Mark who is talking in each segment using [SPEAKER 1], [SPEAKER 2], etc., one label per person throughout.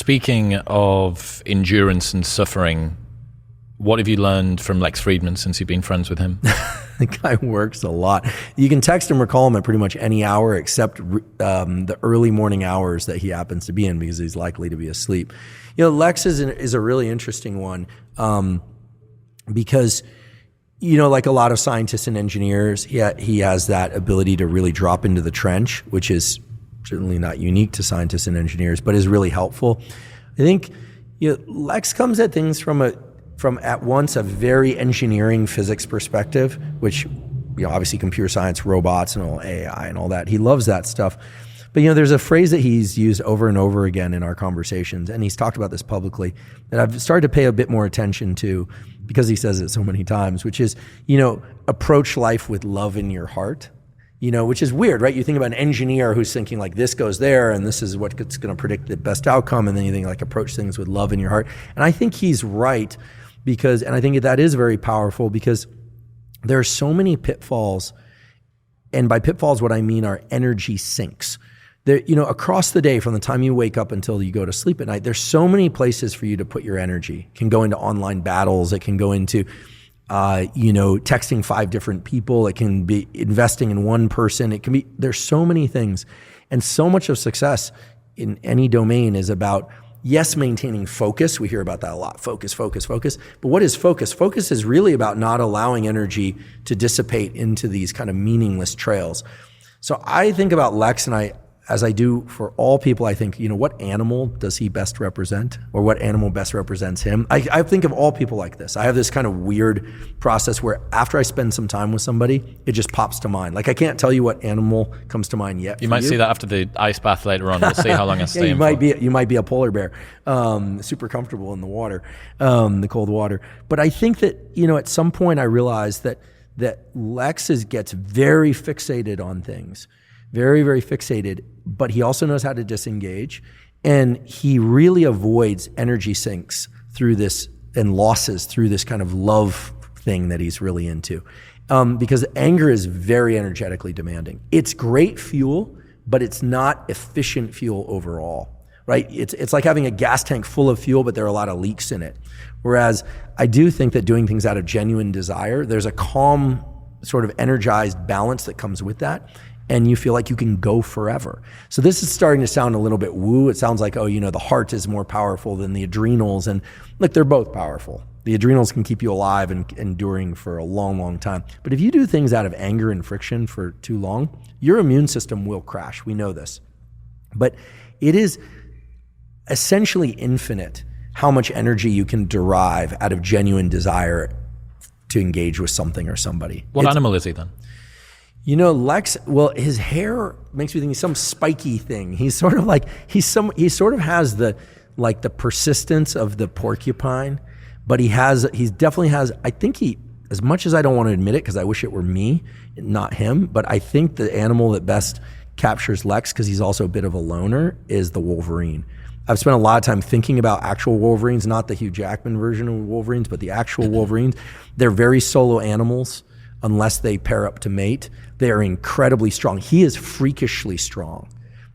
[SPEAKER 1] Speaking of endurance and suffering, what have you learned from Lex Fridman since you've been friends with him?
[SPEAKER 2] The guy works a lot. You can text him or call him at pretty much any hour except the early morning hours that he happens to be in, because he's likely to be asleep. Lex is a really interesting one because, like a lot of scientists and engineers, he has that ability to really drop into the trench, which is certainly not unique to scientists and engineers, but is really helpful. I think Lex comes at things from at once a very engineering physics perspective, which obviously computer science, robots, and all AI and all that. He loves that stuff. But there's a phrase that he's used over and over again in our conversations, and he's talked about this publicly, that I've started to pay a bit more attention to because he says it so many times, which is, approach life with love in your heart. Which is weird, right? You think about an engineer who's thinking like this goes there and this is what's going to predict the best outcome, and then you think like approach things with love in your heart. And I think he's right and I think that is very powerful because there are so many pitfalls, and by pitfalls what I mean are energy sinks. There, across the day from the time you wake up until you go to sleep at night, there's so many places for you to put your energy. It can go into online battles, it can go into texting 5 different people. It can be investing in one person. There's so many things. And so much of success in any domain is about, yes, maintaining focus. We hear about that a lot. Focus, focus, focus. But what is focus? Focus is really about not allowing energy to dissipate into these kind of meaningless trails. So I think about Lex, and as I do for all people, I think, what animal does he best represent, or what animal best represents him? I think of all people like this. I have this kind of weird process where after I spend some time with somebody, it just pops to mind. Like I can't tell you what animal comes to mind yet.
[SPEAKER 1] You might see that after the ice bath later on. We'll see how long I stay.
[SPEAKER 2] You might be a polar bear, super comfortable in the water, the cold water. But I think that, at some point I realized that Lex gets very fixated on things. Very, very fixated, but he also knows how to disengage, and he really avoids energy sinks through this and losses through this kind of love thing that he's really into. Because anger is very energetically demanding. It's great fuel, but it's not efficient fuel overall, right? It's like having a gas tank full of fuel, but there are a lot of leaks in it. Whereas I do think that doing things out of genuine desire, there's a calm, sort of energized balance that comes with that. And you feel like you can go forever. So this is starting to sound a little bit woo. It sounds like, the heart is more powerful than the adrenals. And look, they're both powerful. The adrenals can keep you alive and enduring for a long, long time. But if you do things out of anger and friction for too long, your immune system will crash. We know this. But it is essentially infinite how much energy you can derive out of genuine desire to engage with something or somebody.
[SPEAKER 1] What animal is he then?
[SPEAKER 2] Lex, well, his hair makes me think he's some spiky thing. He's sort of like, he sort of has the persistence of the porcupine, but he definitely has, I think as much as I don't want to admit it, because I wish it were me, not him, but I think the animal that best captures Lex, because he's also a bit of a loner, is the wolverine. I've spent a lot of time thinking about actual wolverines, not the Hugh Jackman version of wolverines, but the actual wolverines. They're very solo animals. Unless they pair up to mate, they are incredibly strong. He is freakishly strong.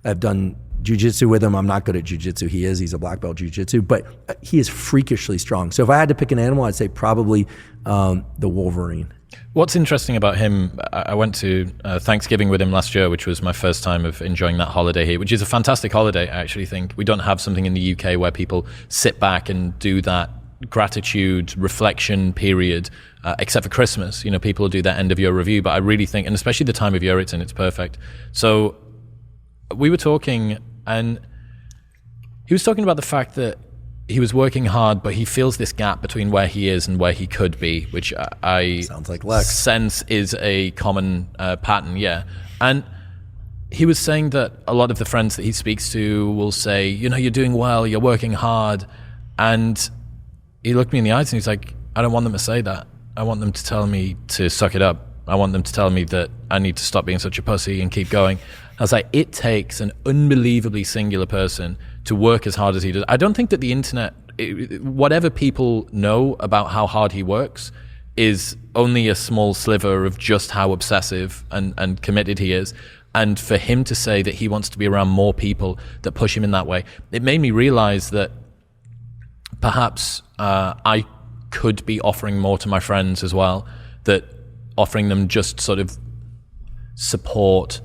[SPEAKER 2] I've done jiu-jitsu with him. I'm not good at jiu-jitsu. He's a black belt jiu-jitsu, but he is freakishly strong. So if I had to pick an animal, I'd say probably the wolverine.
[SPEAKER 1] What's interesting about him, I went to Thanksgiving with him last year, which was my first time of enjoying that holiday here, which is a fantastic holiday, I actually think. We don't have something in the UK where people sit back and do that gratitude reflection period, except for Christmas. People do that end of year review, but I really think, and especially the time of year it's in, it's perfect. So we were talking, and he was talking about the fact that he was working hard, but he feels this gap between where he is and where he could be, which I
[SPEAKER 2] sounds like Lex.
[SPEAKER 1] Sense is a common pattern, yeah. And he was saying that a lot of the friends that he speaks to will say, you're doing well, you're working hard, and he looked me in the eyes and he's like, I don't want them to say that. I want them to tell me to suck it up. I want them to tell me that I need to stop being such a pussy and keep going. I was like, it takes an unbelievably singular person to work as hard as he does. I don't think that the internet, whatever people know about how hard he works, is only a small sliver of just how obsessive and committed he is. And for him to say that he wants to be around more people that push him in that way, it made me realize that perhaps I could be offering more to my friends as well, that offering them just sort of support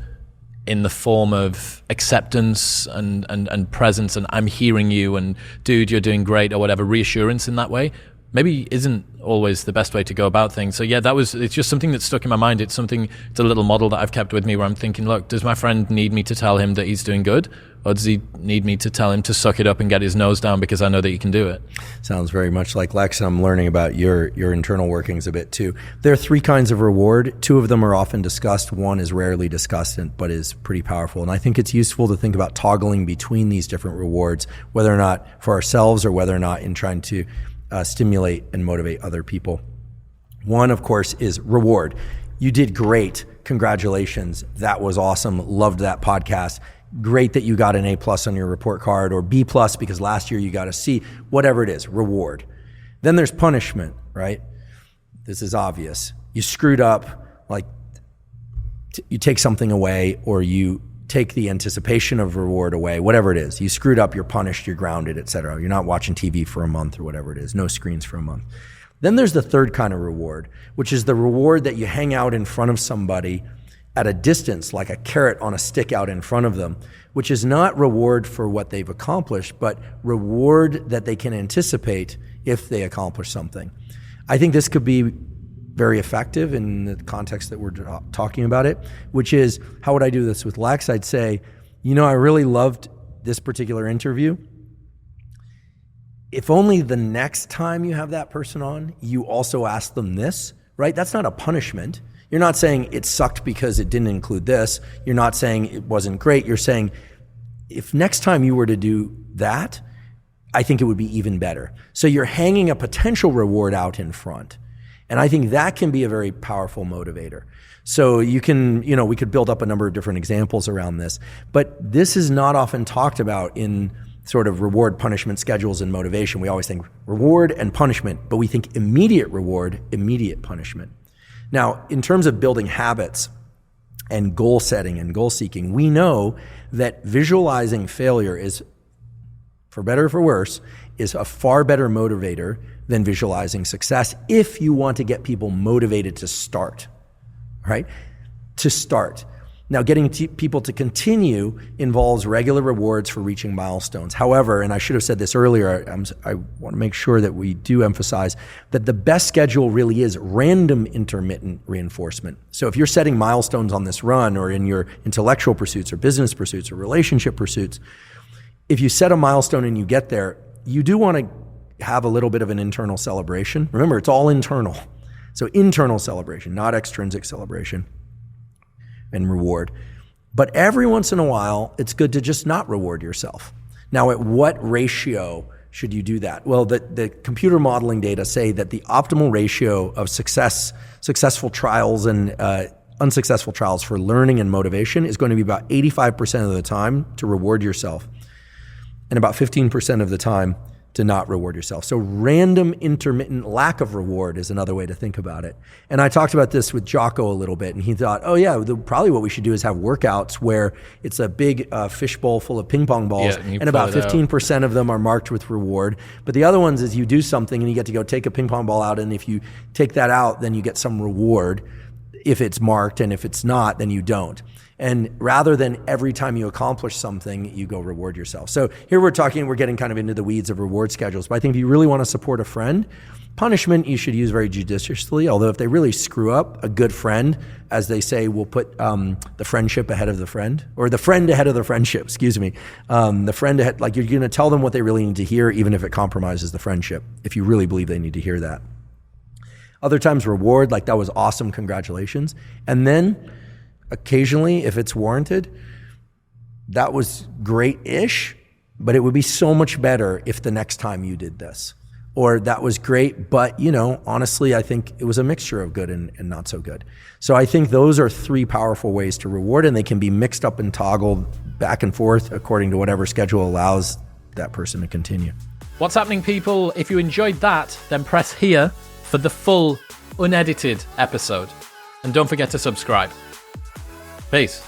[SPEAKER 1] in the form of acceptance and presence, and I'm hearing you, and dude, you're doing great, or whatever, reassurance in that way, maybe isn't always the best way to go about things. So yeah, it's just something that stuck in my mind. It's a little model that I've kept with me where I'm thinking, look, does my friend need me to tell him that he's doing good? Or does he need me to tell him to suck it up and get his nose down because I know that he can do it?
[SPEAKER 2] Sounds very much like Lex, and I'm learning about your internal workings a bit too. There are 3 kinds of reward. 2 of them are often discussed. 1 is rarely discussed, but is pretty powerful. And I think it's useful to think about toggling between these different rewards, whether or not for ourselves or whether or not in trying to stimulate and motivate other people. 1, of course, is reward. You did great. Congratulations. That was awesome. Loved that podcast. Great that you got an A+ on your report card, or B+ because last year you got a C, whatever it is, reward. Then there's punishment, right? This is obvious. You screwed up, like you take something away, or you take the anticipation of reward away, whatever it is. You screwed up, you're punished, you're grounded, etc. You're not watching TV for a month or whatever it is. No screens for a month. Then there's the 3rd kind of reward, which is the reward that you hang out in front of somebody at a distance, like a carrot on a stick out in front of them, which is not reward for what they've accomplished, but reward that they can anticipate if they accomplish something. I think this could be very effective in the context that we're talking about it, which is, how would I do this with Lex? I'd say, I really loved this particular interview. If only the next time you have that person on, you also ask them this, right? That's not a punishment. You're not saying it sucked because it didn't include this. You're not saying it wasn't great. You're saying, if next time you were to do that, I think it would be even better. So you're hanging a potential reward out in front. And I think that can be a very powerful motivator. So you can, we could build up a number of different examples around this, but this is not often talked about in sort of reward punishment schedules and motivation. We always think reward and punishment, but we think immediate reward, immediate punishment. Now, in terms of building habits and goal setting and goal seeking, we know that visualizing failure is, for better or for worse, is a far better motivator than visualizing success if you want to get people motivated to start, right? To start. Now, getting people to continue involves regular rewards for reaching milestones. However, and I should have said this earlier, I want to make sure that we do emphasize that the best schedule really is random intermittent reinforcement. So if you're setting milestones on this run, or in your intellectual pursuits or business pursuits or relationship pursuits, if you set a milestone and you get there, you do want to have a little bit of an internal celebration. Remember, it's all internal. So internal celebration, not extrinsic celebration and reward. But every once in a while, it's good to just not reward yourself. Now, at what ratio should you do that? Well, the computer modeling data say that the optimal ratio of successful trials and unsuccessful trials for learning and motivation is going to be about 85% of the time to reward yourself, and about 15% of the time to not reward yourself. So random intermittent lack of reward is another way to think about it. And I talked about this with Jocko a little bit, and he thought, oh yeah, probably what we should do is have workouts where it's a big fishbowl full of ping pong balls, and about 15% of them are marked with reward. But the other ones is you do something and you get to go take a ping pong ball out, and if you take that out, then you get some reward if it's marked, and if it's not, then you don't. And rather than every time you accomplish something, you go reward yourself. So here we're getting kind of into the weeds of reward schedules. But I think if you really want to support a friend, punishment you should use very judiciously. Although if they really screw up, a good friend, as they say, will put the friendship ahead of the friend, or the friend ahead of the friendship, excuse me. The friend ahead, like you're going to tell them what they really need to hear, even if it compromises the friendship, if you really believe they need to hear that. Other times reward, like that was awesome, congratulations. And then occasionally, if it's warranted, that was great-ish, but it would be so much better if the next time you did this. Or that was great, but honestly, I think it was a mixture of good and not so good. So I think those are 3 powerful ways to reward, and they can be mixed up and toggled back and forth according to whatever schedule allows that person to continue.
[SPEAKER 1] What's happening, people? If you enjoyed that, then press here for the full, unedited episode. And don't forget to subscribe. Peace.